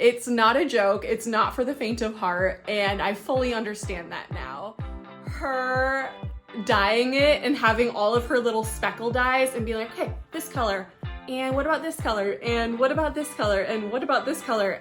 It's not a joke. It's not for the faint of heart, and I fully understand that now. Her dyeing it and having all of her little speckle dyes and being like, hey, this color, and what about this color, and what about this color, and what about this color?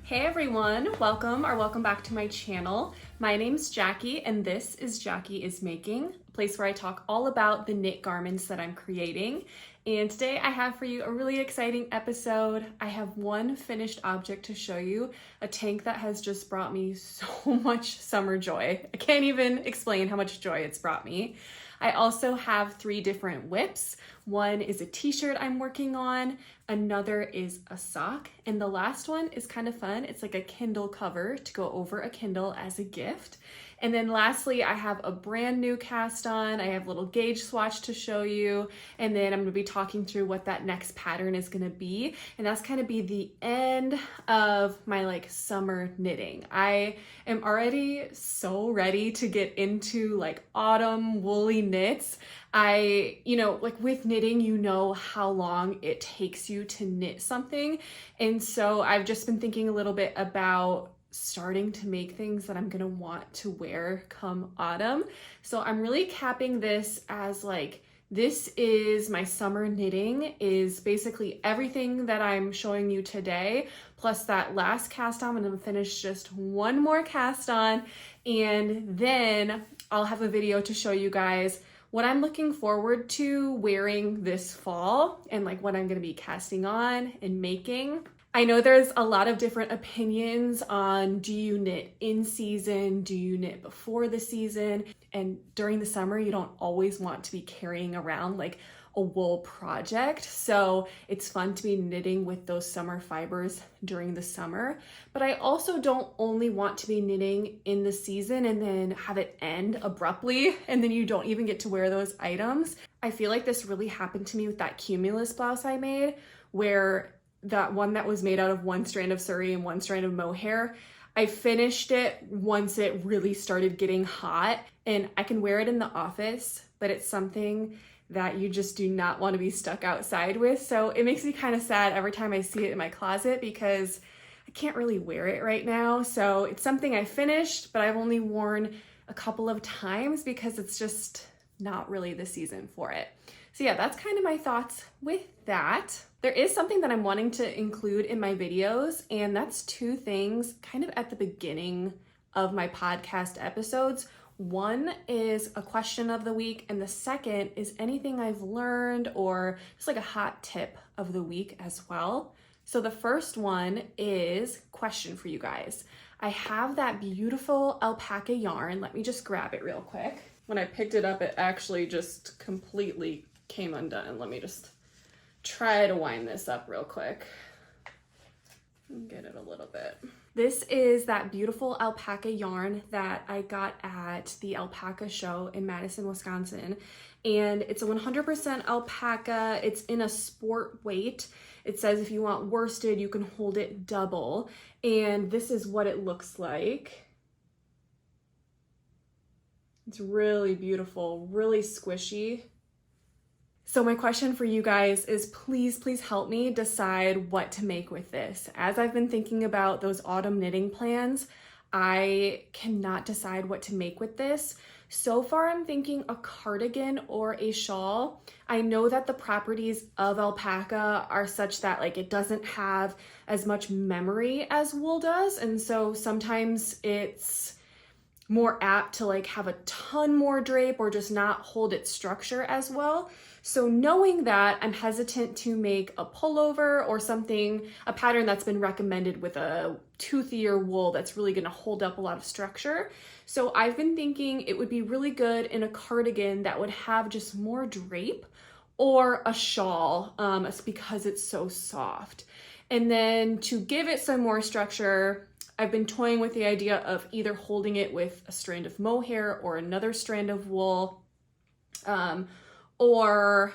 Hey everyone, welcome back to my channel. My name's Jackie and this is Jacque is Making, a place where I talk all about the knit garments that I'm creating. And today I have for you a really exciting episode. I have one finished object to show you, a tank that has just brought me so much summer joy. I can't even explain how much joy it's brought me. I also have 3 different whips. One is a t-shirt I'm working on, another is a sock, and the last one is kind of fun. It's like a Kindle cover to go over a Kindle as a gift. And then lastly, I have a brand new cast on. I have a little gauge swatch to show you. And then I'm gonna be talking through what that next pattern is gonna be. And that's kind of be the end of my summer knitting. I am already so ready to get into autumn woolly knits. With knitting, you know how long it takes you to knit something. And so I've just been thinking a little bit about starting to make things that I'm gonna want to wear come autumn. So I'm really capping this as this is my summer knitting, is basically everything that I'm showing you today, plus that last cast on. I'm gonna finish just one more cast on, and then I'll have a video to show you guys what I'm looking forward to wearing this fall and what I'm gonna be casting on and making. I know there's a lot of different opinions on, do you knit in season? Do you knit before the season? And during the summer, you don't always want to be carrying around a wool project. So it's fun to be knitting with those summer fibers during the summer. But I also don't only want to be knitting in the season and then have it end abruptly and then you don't even get to wear those items. I feel like this really happened to me with that Cumulus blouse I made, where that one that was made out of one strand of suri and one strand of mohair, I finished it once it really started getting hot, and I can wear it in the office, but it's something that you just do not want to be stuck outside with. So it makes me kind of sad every time I see it in my closet because I can't really wear it right now. So it's something I finished, but I've only worn a couple of times because it's just not really the season for it. So yeah, that's kind of my thoughts with that. There is something that I'm wanting to include in my videos, and that's 2 things kind of at the beginning of my podcast episodes. One is a question of the week, and the second is anything I've learned or just a hot tip of the week as well. So the first one is question for you guys. I have that beautiful alpaca yarn. Let me just grab it real quick. When I picked it up, it actually just completely came undone. Let me just try to wind this up real quick and get it a little bit. This is that beautiful alpaca yarn that I got at the alpaca show in Madison, Wisconsin. And it's a 100% alpaca. It's in a sport weight. It says if you want worsted, you can hold it double. And this is what it looks like. It's really beautiful, really squishy. So my question for you guys is please help me decide what to make with this. As I've been thinking about those autumn knitting plans, I cannot decide what to make with this. So far I'm thinking a cardigan or a shawl. I know that the properties of alpaca are such that it doesn't have as much memory as wool does, and so sometimes it's more apt to have a ton more drape or just not hold its structure as well. So knowing that, I'm hesitant to make a pullover or something, a pattern that's been recommended with a toothier wool that's really gonna hold up a lot of structure. So I've been thinking it would be really good in a cardigan that would have just more drape, or a shawl because it's so soft. And then to give it some more structure, I've been toying with the idea of either holding it with a strand of mohair or another strand of wool, or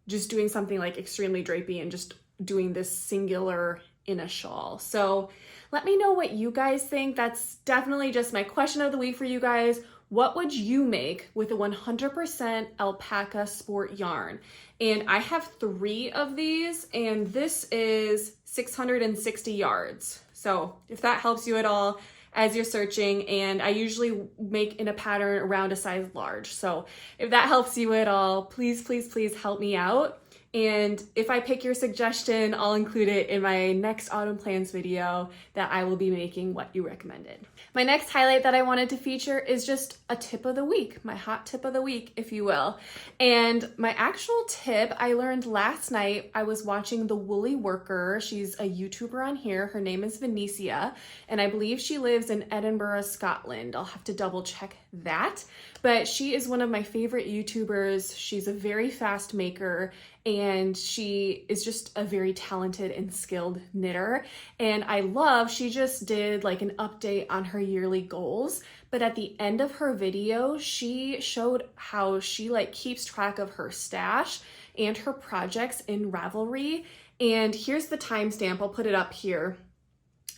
just doing something extremely drapey and just doing this singular in a shawl. So let me know what you guys think. That's definitely just my question of the week for you guys. what would you make with a 100% alpaca sport yarn? And I have 3 of these, and this is 660 yards. So if that helps you at all as you're searching, and I usually make in a pattern around a size large. So if that helps you at all, please, please, please help me out. And if I pick your suggestion, I'll include it in my next autumn plans video that I will be making what you recommended. My next highlight that I wanted to feature is just a tip of the week, my hot tip of the week, if you will. And my actual tip I learned last night. I was watching The Woolly Worker. She's a YouTuber on here. Her name is Venetia, and I believe she lives in Edinburgh, Scotland. I'll have to double check that. But she is one of my favorite YouTubers. She's a very fast maker, and she is just a very talented and skilled knitter. And I love, she just did like an update on her yearly goals, but at the end of her video, she showed how she like keeps track of her stash and her projects in Ravelry. And here's the timestamp, I'll put it up here,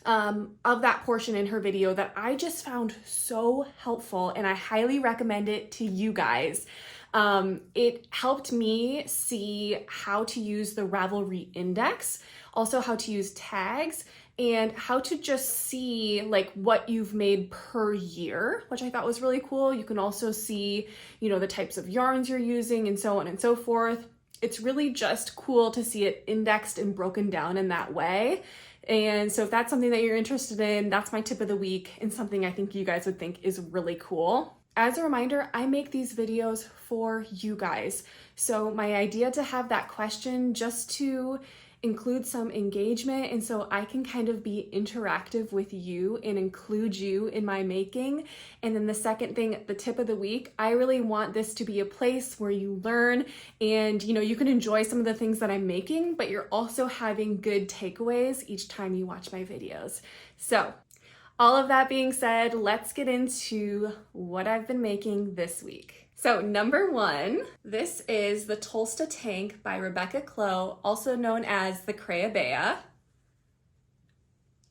of that portion in her video that I just found so helpful, and I highly recommend it to you guys. It helped me see how to use the Ravelry index, also how to use tags, and how to just see like what you've made per year, which I thought was really cool. You can also see, you know, the types of yarns you're using and so on and so forth. It's really just cool to see it indexed and broken down in that way. And so if that's something that you're interested in, that's my tip of the week, and something I think you guys would think is really cool. As a reminder, I make these videos for you guys. So my idea to have that question just to include some engagement, and so I can kind of be interactive with you and include you in my making. And then the second thing, the tip of the week, I really want this to be a place where you learn and, you know, you can enjoy some of the things that I'm making, but you're also having good takeaways each time you watch my videos. So all of that being said, let's get into what I've been making this week. So number 1, this is the Tolsta Tee by Rebecca Clow, also known as the Crayabea.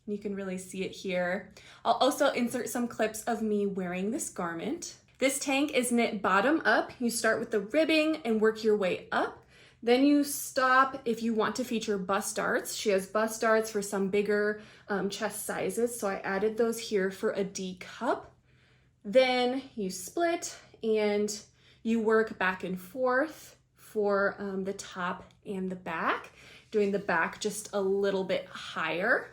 You can really see it here. I'll also insert some clips of me wearing this garment. This tank is knit bottom up. You start with the ribbing and work your way up. Then you stop if you want to feature bust darts. She has bust darts for some bigger chest sizes, so I added those here for a D cup. Then you split and you work back and forth for the top and the back, doing the back just a little bit higher.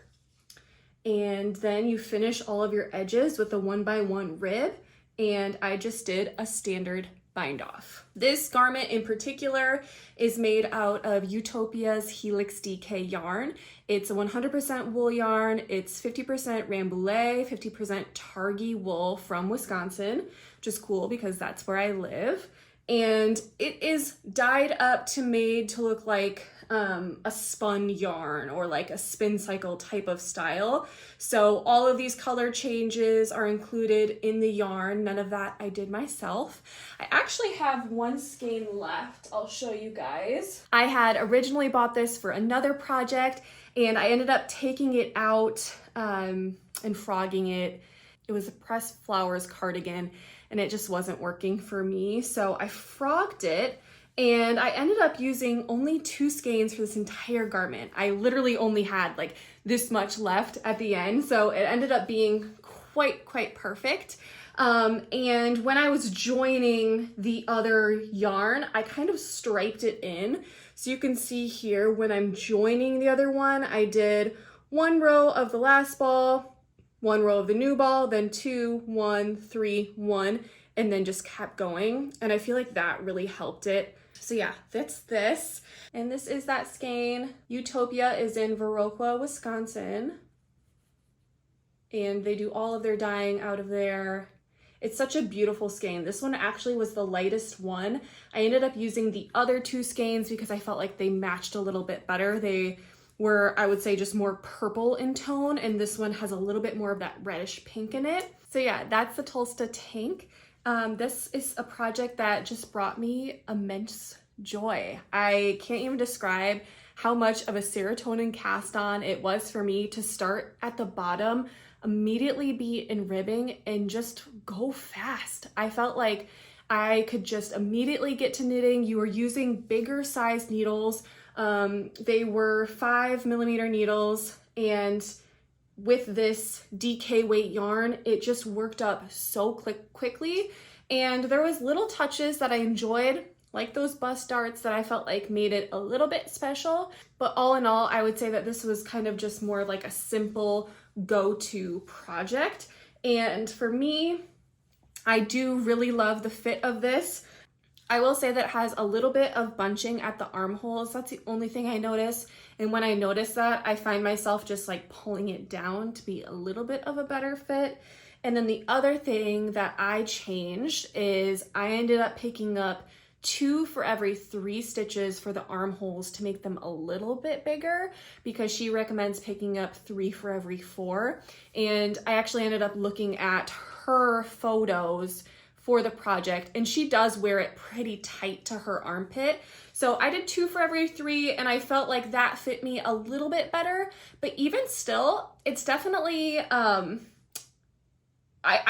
And then you finish all of your edges with a 1x1 rib, and I just did a standard bind off. This garment in particular is made out of Ewetopia's Helix DK yarn. It's a 100% wool yarn. It's 50% Rambouillet, 50% Targhee wool from Wisconsin, which is cool because that's where I live. And it is dyed up to made to look like a spun yarn or like a spin cycle type of style. So all of these color changes are included in the yarn. None of that I did myself. I actually have one skein left. I'll show you guys. I had originally bought this for another project, and I ended up taking it out and frogging it. It was a pressed flowers cardigan, and it just wasn't working for me. So I frogged it, and I ended up using only 2 skeins for this entire garment. I literally only had like this much left at the end, so it ended up being quite perfect. And when I was joining the other yarn, I kind of striped it in. So you can see here when I'm joining the other one, I did 1 row of the last ball, 1 row of the new ball, then 2, 1, 3, 1, and then just kept going. And I feel like that really helped it. So yeah, that's this. And this is that skein. Ewetopia is in Viroqua, Wisconsin. And they do all of their dyeing out of there. It's such a beautiful skein. This one actually was the lightest one. I ended up using the other 2 skeins because I felt like they matched a little bit better. They were, I would say, just more purple in tone, and this one has a little bit more of that reddish pink in it. So yeah, that's the Tolsta Tee. This is a project that just brought me immense joy. I can't even describe how much of a serotonin cast on it was for me to start at the bottom immediately be in ribbing and just go fast. I felt like I could just immediately get to knitting. You were using bigger sized needles. They were 5mm needles, and with this DK weight yarn, it just worked up so quickly. And there was little touches that I enjoyed, like those bust darts that I felt like made it a little bit special. But all in all, I would say that this was kind of just more like a simple go-to project. And for me, I do really love the fit of this. I will say that it has a little bit of bunching at the armholes. That's the only thing I notice. And when I notice that, I find myself just like pulling it down to be a little bit of a better fit. And then the other thing that I changed is I ended up picking up 2 for every 3 stitches for the armholes to make them a little bit bigger, because she recommends picking up 3 for every 4. And I actually ended up looking at her photos for the project, and she does wear it pretty tight to her armpit. So I did 2 for every 3, and I felt like that fit me a little bit better. But even still, it's definitely, I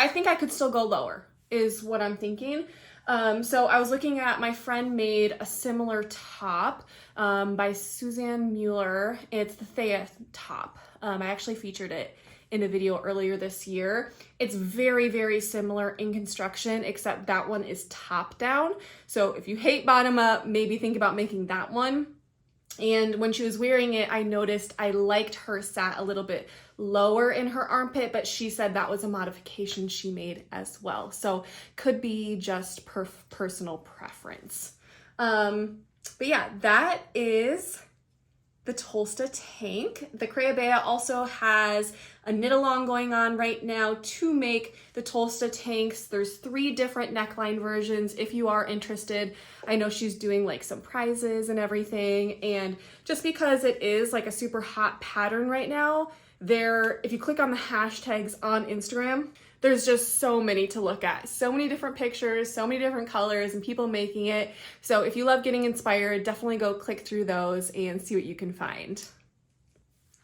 think I could still go lower is what I'm thinking. So I was looking at, my friend made a similar top by Suzanne Mueller. It's the Thea top. I actually featured it in a video earlier this year. It's very, very similar in construction, except that one is top down. So if you hate bottom up, maybe think about making that one. And when she was wearing it, I noticed I liked her sat a little bit lower in her armpit, but she said that was a modification she made as well. So could be just personal preference. But yeah, that is the Tolsta tank. The Crayabea also has a knit along going on right now to make the Tolsta tanks. There's 3 different neckline versions if you are interested. I know she's doing like some prizes and everything, and just because it is like a super hot pattern right now, if you click on the hashtags on Instagram, there's just so many to look at. So many different pictures, so many different colors, and people making it. So if you love getting inspired, definitely go click through those and see what you can find.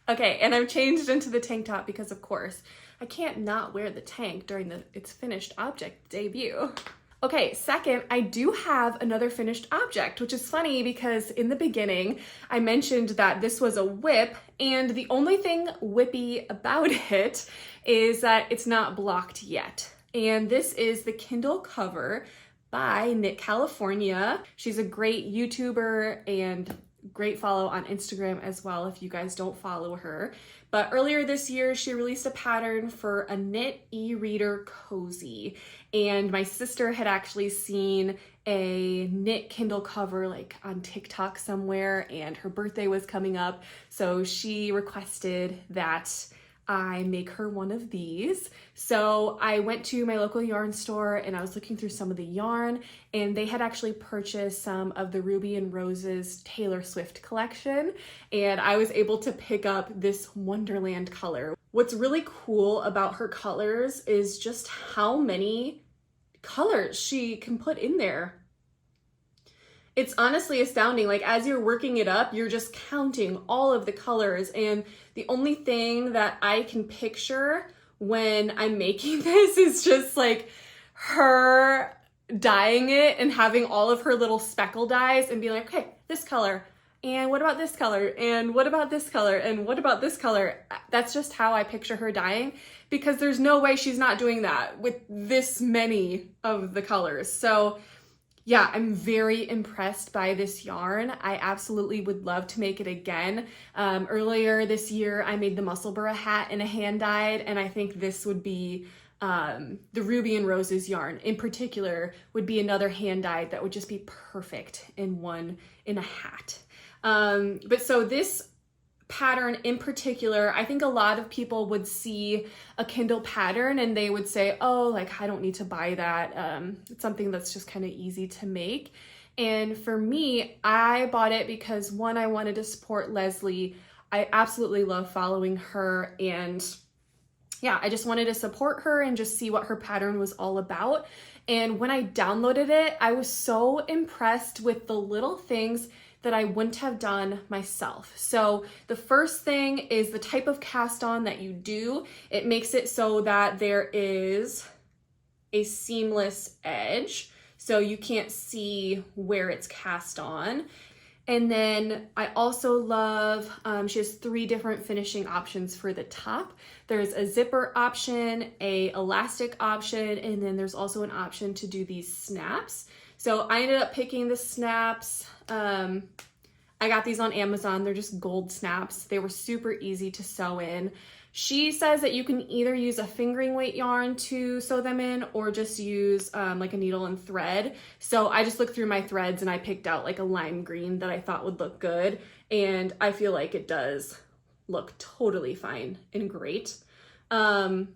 Okay, and I've changed into the tank top because, of course, I can't not wear the tank during its finished object debut. Okay, second, I do have another finished object, which is funny because in the beginning, I mentioned that this was a whip, and the only thing whippy about it is that it's not blocked yet. And this is the Kindle cover by Knit California. She's a great YouTuber and great follow on Instagram as well if you guys don't follow her. But earlier this year, she released a pattern for a knit e-reader cozy. And my sister had actually seen a knit Kindle cover like on TikTok somewhere, and her birthday was coming up. So she requested that I make her one of these. So I went to my local yarn store and I was looking through some of the yarn, and they had actually purchased some of the Ruby and Rose's Taylor Swift collection, and I was able to pick up this Wonderland color. What's really cool about her colors is just how many colors she can put in there. It's honestly astounding. Like, as you're working it up, you're just counting all of the colors, and the only thing that I can picture when I'm making this is just like her dyeing it and having all of her little speckle dyes and be like, okay, this color, and what about this color, and what about this color, and what about this color. That's just how I picture her dyeing, because there's no way she's not doing that with this many of the colors. So yeah, I'm very impressed by this yarn. I absolutely would love to make it again. Earlier this year, I made the Musselburgh hat in a hand dyed, and I think this would be the Ruby and Roses yarn in particular would be another hand dyed that would just be perfect in a hat. But so this pattern in particular, I think a lot of people would see a Kindle pattern and they would say, oh, like, I don't need to buy that. It's something that's just kind of easy to make. And for me, I bought it because, one, I wanted to support Leslie. I absolutely love following her, and yeah, I just wanted to support her and just see what her pattern was all about. And when I downloaded it, I was so impressed with the little things that I wouldn't have done myself. So the first thing is the type of cast on that you do. It makes it so that there is a seamless edge, so you can't see where it's cast on. And then I also love, she has 3 different finishing options for the top. There's a zipper option, a elastic option, and then there's also an option to do these snaps. So I ended up picking the snaps. I got these on Amazon. They're just gold snaps. They were super easy to sew in. She says that you can either use a fingering weight yarn to sew them in or just use like a needle and thread. So I just looked through my threads and I picked out like a lime green that I thought would look good. And I feel like it does look totally fine and great. So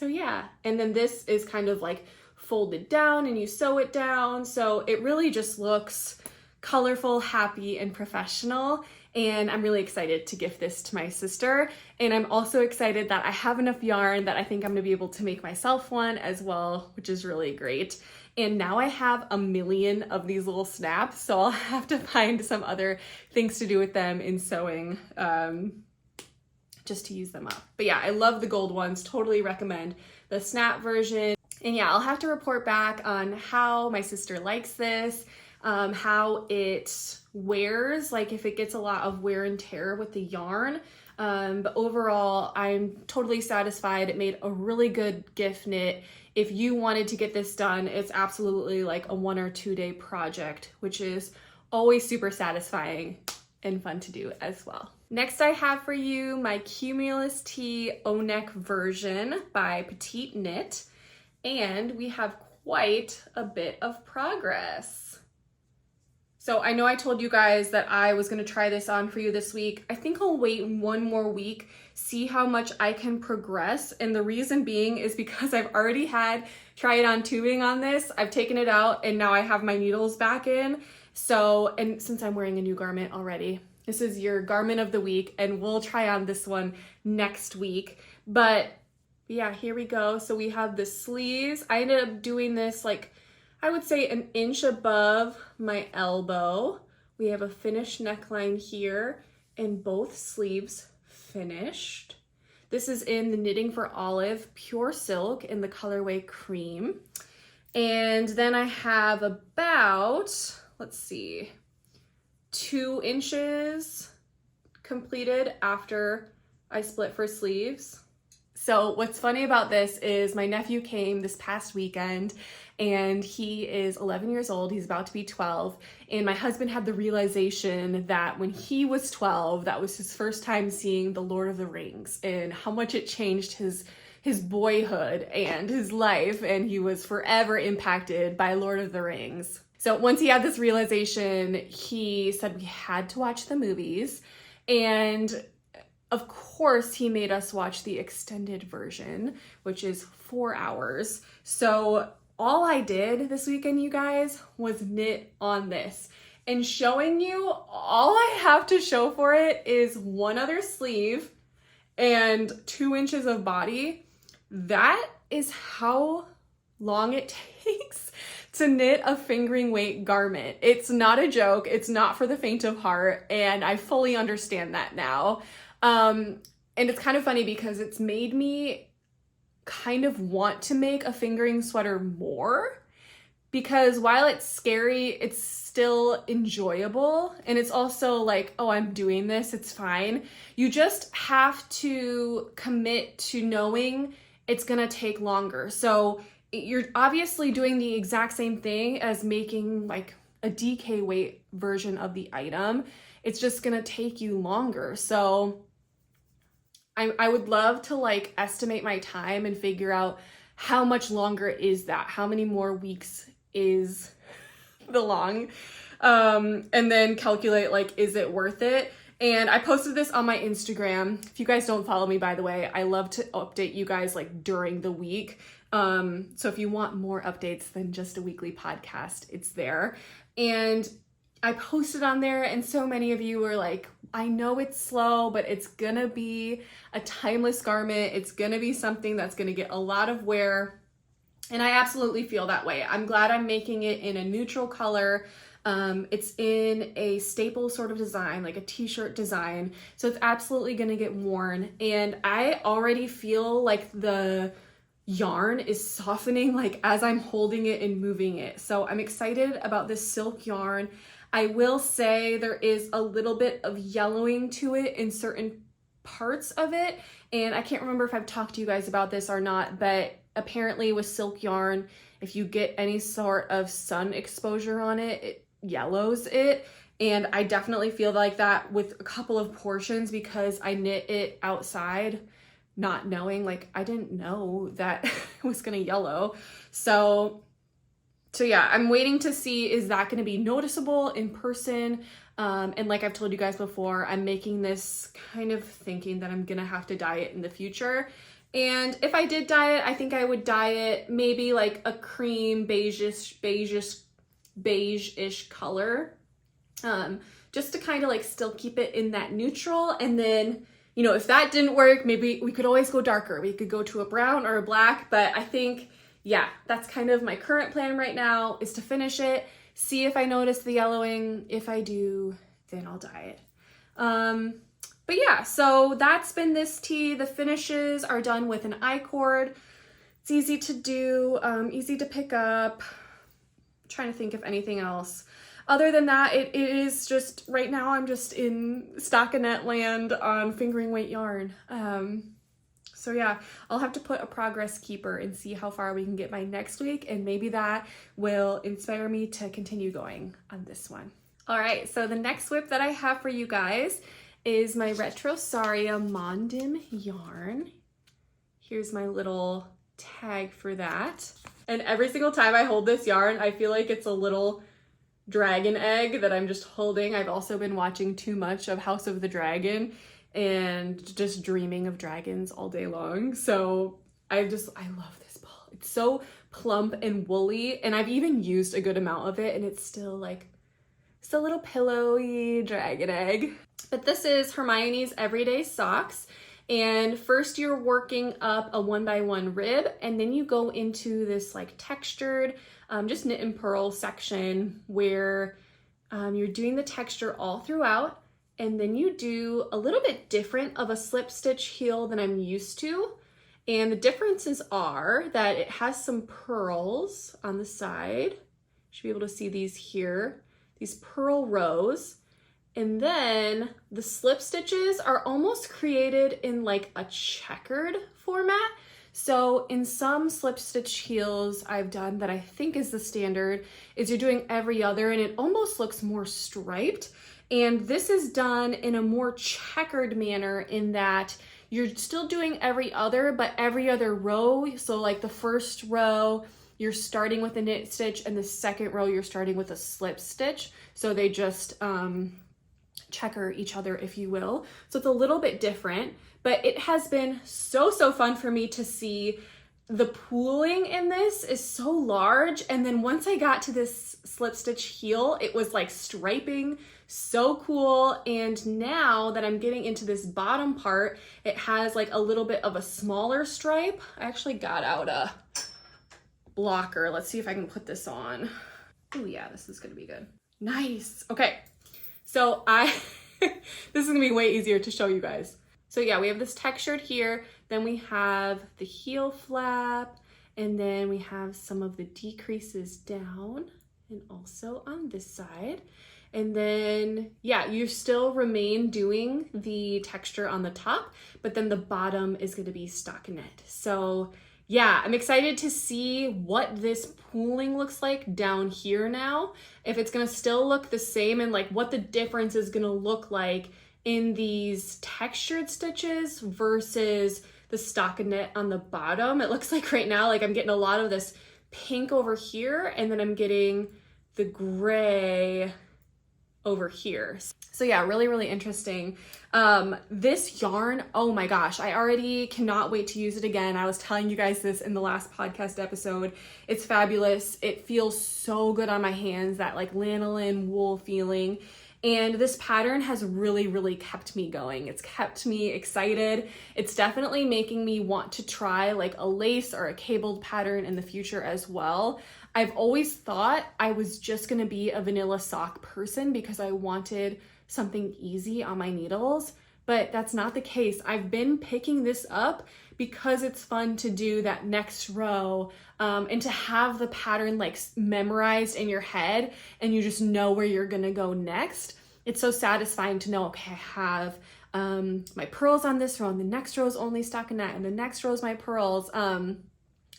yeah, and then this is kind of like folded down and you sew it down. So it really just looks colorful, happy, and professional. And I'm really excited to gift this to my sister. And I'm also excited that I have enough yarn that I think I'm gonna be able to make myself one as well, which is really great. And now I have a million of these little snaps, so I'll have to find some other things to do with them in sewing, just to use them up. But yeah, I love the gold ones, totally recommend the snap version. And yeah, I'll have to report back on how my sister likes this, how it wears, like if it gets a lot of wear and tear with the yarn. But overall, I'm totally satisfied. It made a really good gift knit. If you wanted to get this done, it's absolutely like a 1 or 2 day project, which is always super satisfying and fun to do as well. Next, I have for you my Cumulus O-Neck version by Petite Knit. And we have quite a bit of progress. So I know I told you guys that I was gonna try this on for you this week. I think I'll wait 1 more week, see how much I can progress. And the reason being is because I've already had try it on tubing on this. I've taken it out and now I have my needles back in. So, and since I'm wearing a new garment already, this is your garment of the week and we'll try on this one next week. But yeah, here we go. So we have the sleeves. I ended up doing this like, I would say 1 inch above my elbow. We have a finished neckline here and both sleeves finished. This is in the Knitting for Olive Pure Silk in the colorway Cream. And then I have about, let's see, 2 inches completed after I split for sleeves. So what's funny about this is my nephew came this past weekend and he is 11 years old. He's about to be 12. And my husband had the realization that when he was 12, that was his first time seeing The Lord of the Rings and how much it changed his boyhood and his life. And he was forever impacted by Lord of the Rings. So once he had this realization, he said we had to watch the movies. And of course, he made us watch the extended version, which is 4 hours. So all I did this weekend, you guys, was knit on this. And showing you, all I have to show for it is 1 other sleeve and 2 inches of body. That is how long it takes to knit a fingering weight garment. It's not a joke. It's not for the faint of heart. And I fully understand that now. And it's kind of funny because it's made me kind of want to make a fingering sweater more, because while it's scary, it's still enjoyable. And it's also like, oh, I'm doing this, it's fine. You just have to commit to knowing it's gonna take longer. So you're obviously doing the exact same thing as making like a DK weight version of the item. It's just gonna take you longer. So I would love to like estimate my time and figure out how much longer is that? How many more weeks is the long? And then calculate like, is it worth it? And I posted this on my Instagram. If you guys don't follow me, by the way, I love to update you guys like during the week. So if you want more updates than just a weekly podcast, it's there. And I posted on there and so many of you were like, I know it's slow, but it's gonna be a timeless garment. It's gonna be something that's gonna get a lot of wear. And I absolutely feel that way. I'm glad I'm making it in a neutral color. It's in a staple sort of design, like a t-shirt design. So it's absolutely gonna get worn. And I already feel like the yarn is softening like as I'm holding it and moving it. So I'm excited about this silk yarn. I will say there is a little bit of yellowing to it in certain parts of it. And I can't remember if I've talked to you guys about this or not, but apparently with silk yarn, if you get any sort of sun exposure on it, it yellows it. And I definitely feel like that with a couple of portions because I knit it outside, not knowing, like I didn't know that it was gonna yellow. So yeah, I'm waiting to see, is that gonna be noticeable in person? And like I've told you guys before, I'm making this kind of thinking that I'm gonna have to dye it in the future. And if I did dye it, I think I would dye it maybe like a cream beige-ish color, just to kind of like still keep it in that neutral. And then, you know, if that didn't work, maybe we could always go darker. We could go to a brown or a black, but I think, yeah, that's kind of my current plan right now, is to finish it, see if I notice the yellowing. If I do, then I'll dye it. But yeah, so that's been this tee. The finishes are done with an I-cord. It's easy to do, easy to pick up. I'm trying to think of anything else. Other than that, it is just, right now I'm just in stockinette land on fingering weight yarn. So yeah, I'll have to put a progress keeper and see how far we can get by next week, and maybe that will inspire me to continue going on this one. All right, so the next whip that I have for you guys is my Retrosaria Mondim yarn. Here's my little tag for that. And every single time I hold this yarn, I feel like it's a little dragon egg that I'm just holding. I've also been watching too much of House of the Dragon and just dreaming of dragons all day long. So I love this ball. It's so plump and woolly, and I've even used a good amount of it, and it's still like, it's a little pillowy dragon egg. But this is Hermione's Everyday Socks. And first you're working up a 1x1 rib, and then you go into this like textured, just knit and purl section where you're doing the texture all throughout. And then you do a little bit different of a slip stitch heel than I'm used to. And the differences are that it has some pearls on the side. You should be able to see these here, these pearl rows. And then the slip stitches are almost created in like a checkered format. So in some slip stitch heels I've done that I think is the standard, is you're doing every other, and it almost looks more striped. And this is done in a more checkered manner in that you're still doing every other, but every other row. So like the first row, you're starting with a knit stitch, and the second row, you're starting with a slip stitch. So they just checker each other, if you will. So it's a little bit different, but it has been so fun for me to see. The pooling in this is so large. And then once I got to this slip stitch heel, it was like striping, so cool. And now that I'm getting into this bottom part, it has like a little bit of a smaller stripe. I actually got out a blocker. Let's see if I can put this on. Oh yeah, this is gonna be good. Nice. Okay, so this is gonna be way easier to show you guys. So yeah, we have this textured here, then we have the heel flap, and then we have some of the decreases down and also on this side. And then, yeah, you still remain doing the texture on the top, but then the bottom is gonna be stockinette. So yeah, I'm excited to see what this pooling looks like down here now. If it's gonna still look the same, and like what the difference is gonna look like in these textured stitches versus the stockinette on the bottom. It looks like right now, like I'm getting a lot of this pink over here, and then I'm getting the gray over here. So yeah, really interesting. This yarn, oh my gosh, I already cannot wait to use it again. I was telling you guys this in the last podcast episode. It's fabulous. It feels so good on my hands, that like lanolin wool feeling. And this pattern has really kept me going. It's kept me excited. It's definitely making me want to try like a lace or a cabled pattern in the future as well. I've always thought I was just gonna be a vanilla sock person because I wanted something easy on my needles, but that's not the case. I've been picking this up because it's fun to do that next row and to have the pattern like memorized in your head and you just know where you're gonna go next. It's so satisfying to know, okay, I have my pearls on this row and the next row is only stockinette and the next row is my pearls.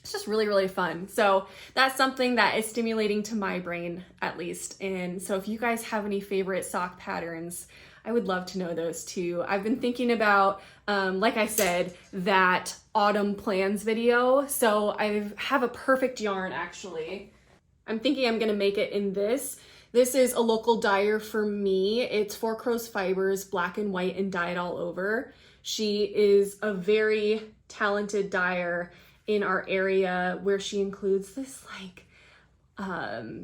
It's just really, really fun. So that's something that is stimulating to my brain at least. And so if you guys have any favorite sock patterns, I would love to know those too. I've been thinking about, like I said, that autumn plans video. So I have a perfect yarn actually. I'm thinking I'm gonna make it in this. This is a local dyer for me. It's Four Crows Fibers, black and white and dyed all over. She is a very talented dyer in our area where she includes this like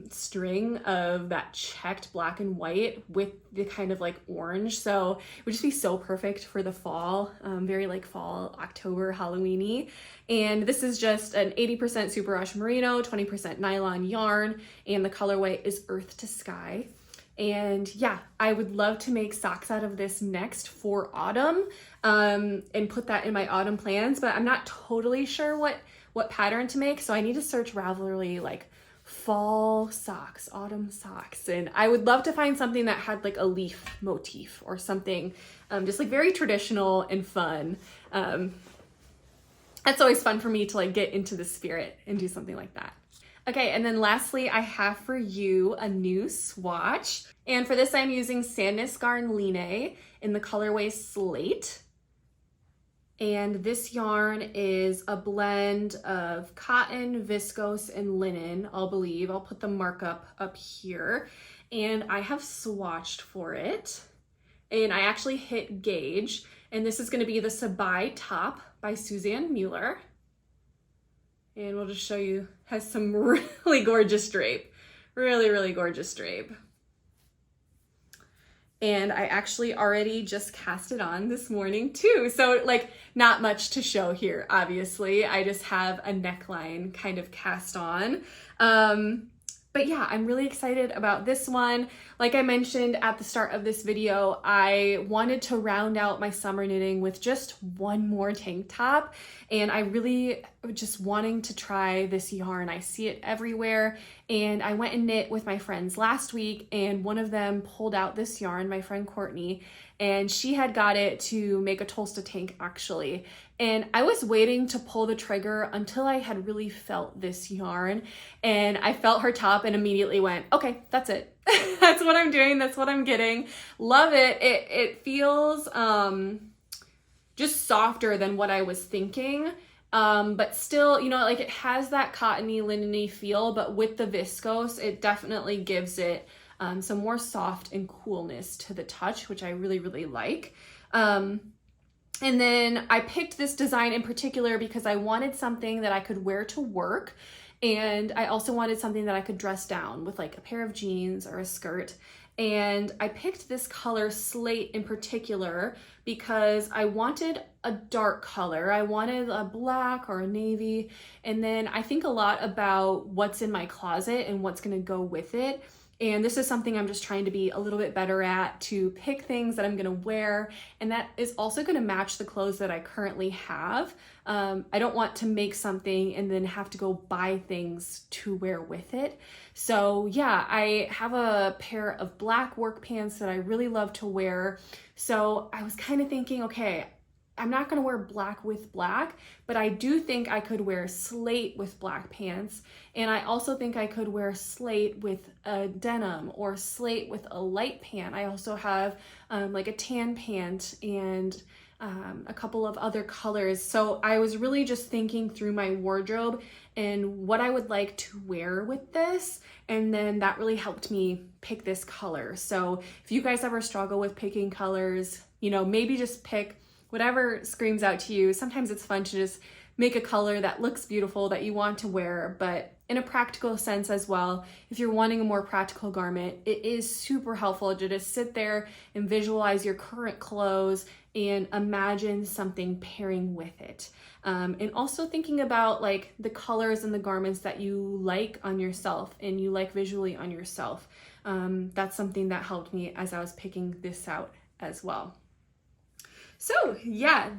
string of that checked black and white with the kind of like orange. So it would just be so perfect for the fall, very like fall, October, Halloween-y. And this is just an 80% super wash merino, 20% nylon yarn, and the colorway is Earth to Sky. And yeah, I would love to make socks out of this next for autumn and put that in my autumn plans, but I'm not totally sure what pattern to make. So I need to search Ravelry like fall socks, autumn socks. And I would love to find something that had like a leaf motif or something just like very traditional and fun. That's always fun for me to like get into the spirit and do something like that. Okay, and then lastly, I have for you a new swatch. And for this, I'm using Sandnes Garn Line in the colorway Slate. And this yarn is a blend of cotton, viscose, and linen, I'll believe. I'll put the markup up here. And I have swatched for it. And I actually hit gauge. And this is gonna be the Sabai top by Suzanne Mueller. And we'll just show you, has some really gorgeous drape. Really, really gorgeous drape. And I actually already just cast it on this morning too. So like not much to show here, obviously. I just have a neckline kind of cast on. But yeah, I'm really excited about this one. Like I mentioned at the start of this video, I wanted to round out my summer knitting with just one more tank top. And I really just wanting to try this yarn. I see it everywhere. And I went and knit with my friends last week and one of them pulled out this yarn, my friend Courtney, and she had got it to make a Tolsta tank actually. And I was waiting to pull the trigger until I had really felt this yarn. And I felt her top and immediately went, okay, that's it. That's what I'm doing. That's what I'm getting. Love it. It feels just softer than what I was thinking. But still, you know, like it has that cottony, linen-y feel, but with the viscose, it definitely gives it some more soft and coolness to the touch, which I really, really like. And then I picked this design in particular because I wanted something that I could wear to work. And I also wanted something that I could dress down with like a pair of jeans or a skirt. And I picked this color Slate in particular because I wanted a dark color. I wanted a black or a navy. And then I think a lot about what's in my closet and what's gonna go with it. And this is something I'm just trying to be a little bit better at, to pick things that I'm gonna wear, and that is also gonna match the clothes that I currently have. I don't want to make something and then have to go buy things to wear with it. So yeah, I have a pair of black work pants that I really love to wear. So I was kind of thinking, okay, I'm not gonna wear black with black, but I do think I could wear slate with black pants. And I also think I could wear slate with a denim or slate with a light pant. I also have like a tan pant and a couple of other colors. So I was really just thinking through my wardrobe and what I would like to wear with this. And then that really helped me pick this color. So if you guys ever struggle with picking colors, you know, maybe just pick whatever screams out to you. Sometimes it's fun to just make a color that looks beautiful that you want to wear, but in a practical sense as well. If you're wanting a more practical garment, it is super helpful to just sit there and visualize your current clothes and imagine something pairing with it. And also thinking about like the colors and the garments that you like on yourself and you like visually on yourself. That's something that helped me as I was picking this out as well. So yeah,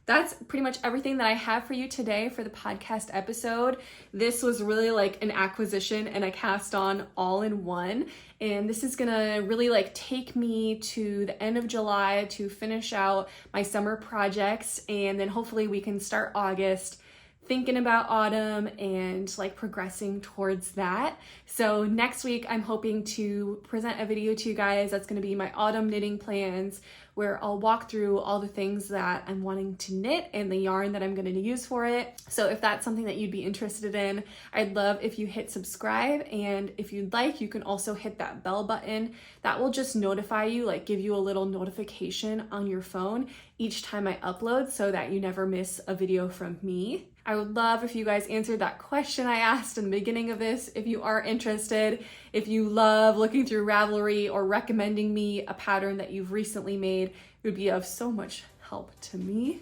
that's pretty much everything that I have for you today for the podcast episode. This was really like an acquisition and a cast on all in one. And this is gonna really like take me to the end of July to finish out my summer projects. And then hopefully we can start August thinking about autumn and like progressing towards that. So next week, I'm hoping to present a video to you guys that's gonna be my autumn knitting plans, where I'll walk through all the things that I'm wanting to knit and the yarn that I'm gonna use for it. So if that's something that you'd be interested in, I'd love if you hit subscribe. And if you'd like, you can also hit that bell button. That will just notify you, like give you a little notification on your phone each time I upload so that you never miss a video from me. I would love if you guys answered that question I asked in the beginning of this. If you are interested, if you love looking through Ravelry or recommending me a pattern that you've recently made, it would be of so much help to me.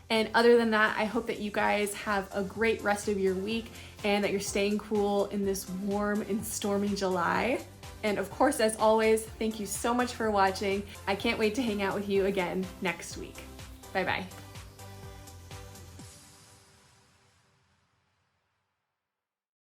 And other than that, I hope that you guys have a great rest of your week and that you're staying cool in this warm and stormy July. And of course, as always, thank you so much for watching. I can't wait to hang out with you again next week. Bye-bye.